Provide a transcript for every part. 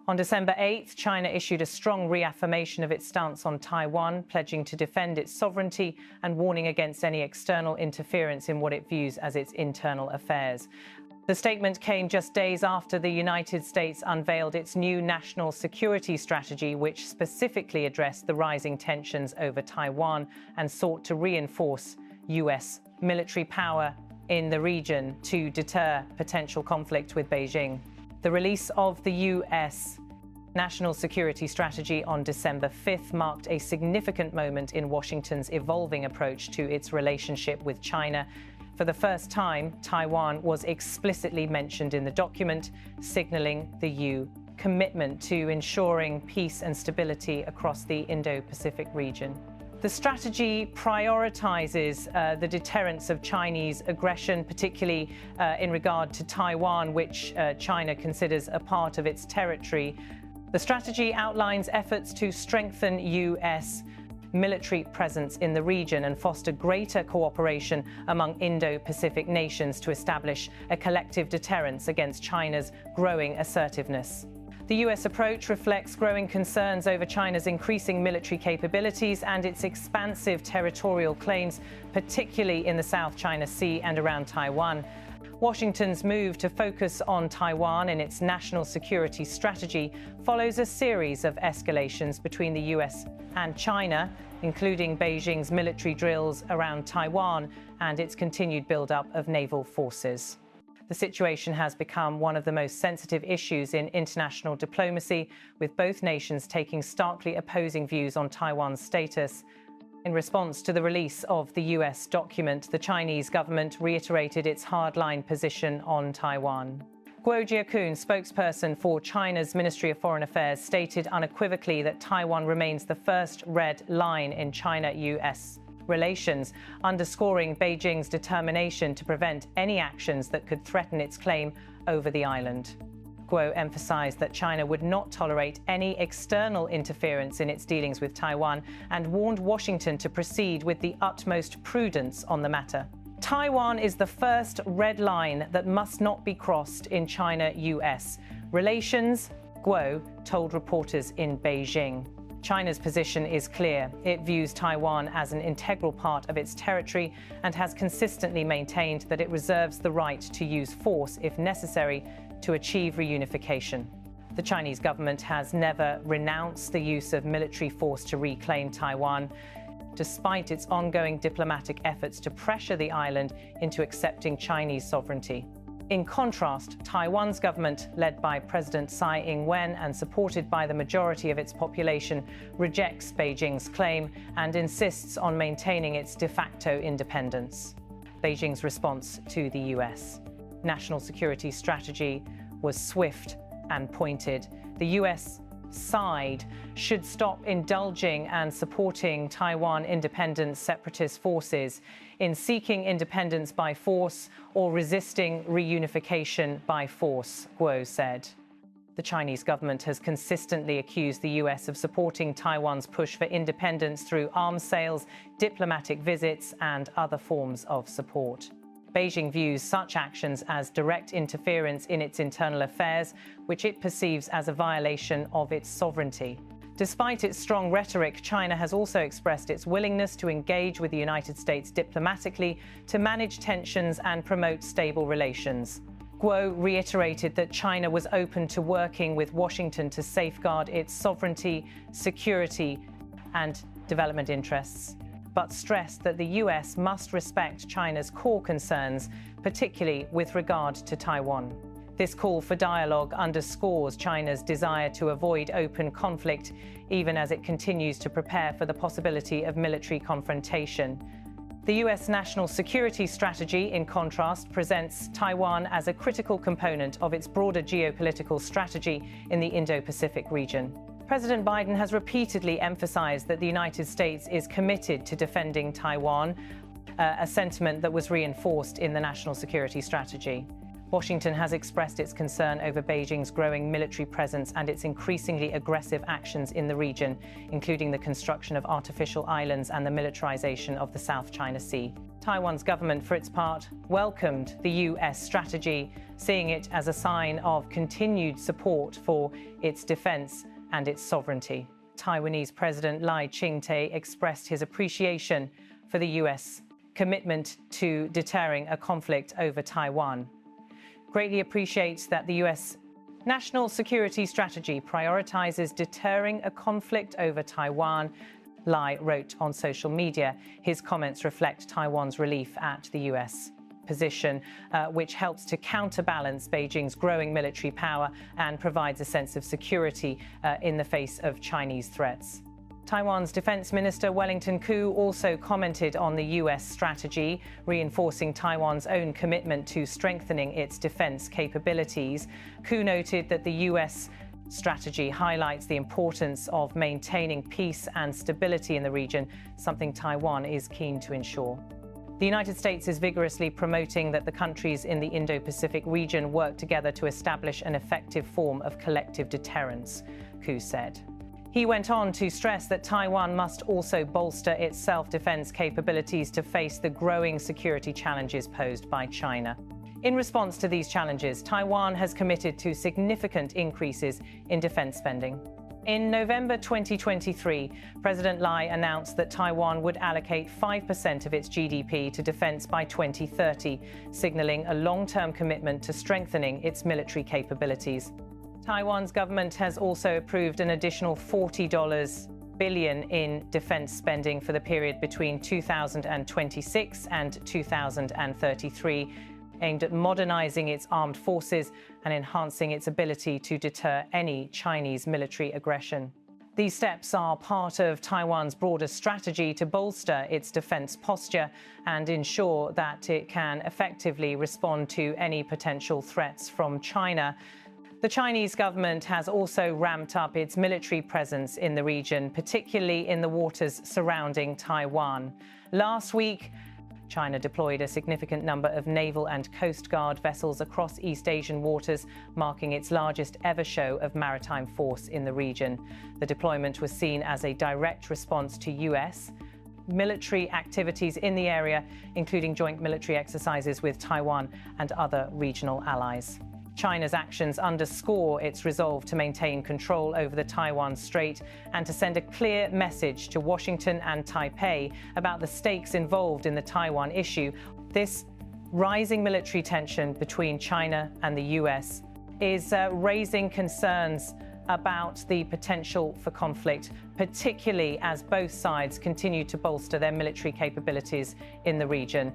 On December 8th, China issued a strong reaffirmation of its stance on Taiwan, pledging to defend its sovereignty and warning against any external interference in what it views as its internal affairs. The statement came just days after the United States unveiled its new national security strategy, which specifically addressed the rising tensions over Taiwan and sought to reinforce U.S. military power in the region to deter potential conflict with Beijing. The release of the U.S. National Security Strategy on December 5th marked a significant moment in Washington's evolving approach to its relationship with China. For the first time, Taiwan was explicitly mentioned in the document, signaling the EU's commitment to ensuring peace and stability across the Indo-Pacific region. The strategy prioritizes the deterrence of Chinese aggression, particularly in regard to Taiwan, which China considers a part of its territory. The strategy outlines efforts to strengthen U.S. military presence in the region and foster greater cooperation among Indo-Pacific nations to establish a collective deterrence against China's growing assertiveness. The U.S. approach reflects growing concerns over China's increasing military capabilities and its expansive territorial claims, particularly in the South China Sea and around Taiwan. Washington's move to focus on Taiwan in its national security strategy follows a series of escalations between the U.S. and China, including Beijing's military drills around Taiwan and its continued buildup of naval forces. The situation has become one of the most sensitive issues in international diplomacy, with both nations taking starkly opposing views on Taiwan's status. In response to the release of the U.S. document, the Chinese government reiterated its hardline position on Taiwan. Guo Jiakun, spokesperson for China's Ministry of Foreign Affairs, stated unequivocally that Taiwan remains the first red line in China-U.S. relations, underscoring Beijing's determination to prevent any actions that could threaten its claim over the island. Guo emphasized that China would not tolerate any external interference in its dealings with Taiwan and warned Washington to proceed with the utmost prudence on the matter. Taiwan is the first red line that must not be crossed in China-U.S. relations, Guo told reporters in Beijing. China's position is clear. It views Taiwan as an integral part of its territory and has consistently maintained that it reserves the right to use force if necessary to achieve reunification. The Chinese government has never renounced the use of military force to reclaim Taiwan, despite its ongoing diplomatic efforts to pressure the island into accepting Chinese sovereignty. In contrast, Taiwan's government, led by President Tsai Ing-wen and supported by the majority of its population, rejects Beijing's claim and insists on maintaining its de facto independence. Beijing's response to the U.S. national security strategy was swift and pointed. The U.S. side should stop indulging and supporting Taiwan independent separatist forces in seeking independence by force or resisting reunification by force, Guo said. The Chinese government has consistently accused the U.S. of supporting Taiwan's push for independence through arms sales, diplomatic visits, and other forms of support. Beijing views such actions as direct interference in its internal affairs, which it perceives as a violation of its sovereignty. Despite its strong rhetoric, China has also expressed its willingness to engage with the United States diplomatically to manage tensions and promote stable relations. Guo reiterated that China was open to working with Washington to safeguard its sovereignty, security, and development interests, but stressed that the U.S. must respect China's core concerns, particularly with regard to Taiwan. This call for dialogue underscores China's desire to avoid open conflict, even as it continues to prepare for the possibility of military confrontation. The U.S. national security strategy, in contrast, presents Taiwan as a critical component of its broader geopolitical strategy in the Indo-Pacific region. President Biden has repeatedly emphasized that the United States is committed to defending Taiwan, a sentiment that was reinforced in the national security strategy. Washington has expressed its concern over Beijing's growing military presence and its increasingly aggressive actions in the region, including the construction of artificial islands and the militarization of the South China Sea. Taiwan's government, for its part, welcomed the U.S. strategy, seeing it as a sign of continued support for its defense and its sovereignty. Taiwanese President Lai Ching-te expressed his appreciation for the U.S. commitment to deterring a conflict over Taiwan. Greatly appreciates that the U.S. national security strategy prioritizes deterring a conflict over Taiwan, Lai wrote on social media. His comments reflect Taiwan's relief at the U.S. position, which helps to counterbalance Beijing's growing military power and provides a sense of security in the face of Chinese threats. Taiwan's Defense Minister Wellington Koo also commented on the U.S. strategy, reinforcing Taiwan's own commitment to strengthening its defense capabilities. Koo noted that the U.S. strategy highlights the importance of maintaining peace and stability in the region, something Taiwan is keen to ensure. The United States is vigorously promoting that the countries in the Indo-Pacific region work together to establish an effective form of collective deterrence, Koo said. He went on to stress that Taiwan must also bolster its self-defense capabilities to face the growing security challenges posed by China. In response to these challenges, Taiwan has committed to significant increases in defense spending. In November 2023, President Lai announced that Taiwan would allocate 5% of its GDP to defense by 2030, signaling a long-term commitment to strengthening its military capabilities. Taiwan's government has also approved an additional $40 billion in defense spending for the period between 2026 and 2033, aimed at modernizing its armed forces and enhancing its ability to deter any Chinese military aggression. These steps are part of Taiwan's broader strategy to bolster its defense posture and ensure that it can effectively respond to any potential threats from China. The Chinese government has also ramped up its military presence in the region, particularly in the waters surrounding Taiwan. Last week, China deployed a significant number of naval and coast guard vessels across East Asian waters, marking its largest ever show of maritime force in the region. The deployment was seen as a direct response to U.S. military activities in the area, including joint military exercises with Taiwan and other regional allies. China's actions underscore its resolve to maintain control over the Taiwan Strait and to send a clear message to Washington and Taipei about the stakes involved in the Taiwan issue. This rising military tension between China and the U.S. is raising concerns about the potential for conflict, particularly as both sides continue to bolster their military capabilities in the region.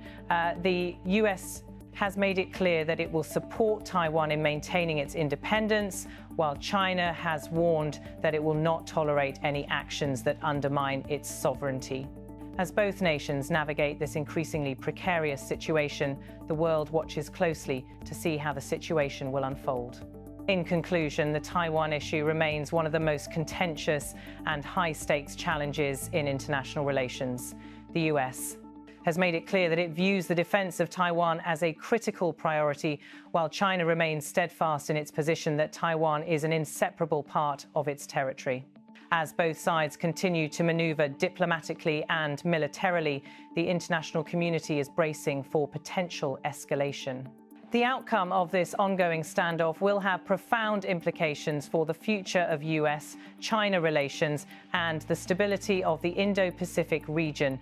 The U.S. has made it clear that it will support Taiwan in maintaining its independence, while China has warned that it will not tolerate any actions that undermine its sovereignty. As both nations navigate this increasingly precarious situation, the world watches closely to see how the situation will unfold. In conclusion, the Taiwan issue remains one of the most contentious and high-stakes challenges in international relations. The U.S. has made it clear that it views the defense of Taiwan as a critical priority, while China remains steadfast in its position that Taiwan is an inseparable part of its territory. As both sides continue to maneuver diplomatically and militarily, the international community is bracing for potential escalation. The outcome of this ongoing standoff will have profound implications for the future of U.S.-China relations and the stability of the Indo-Pacific region,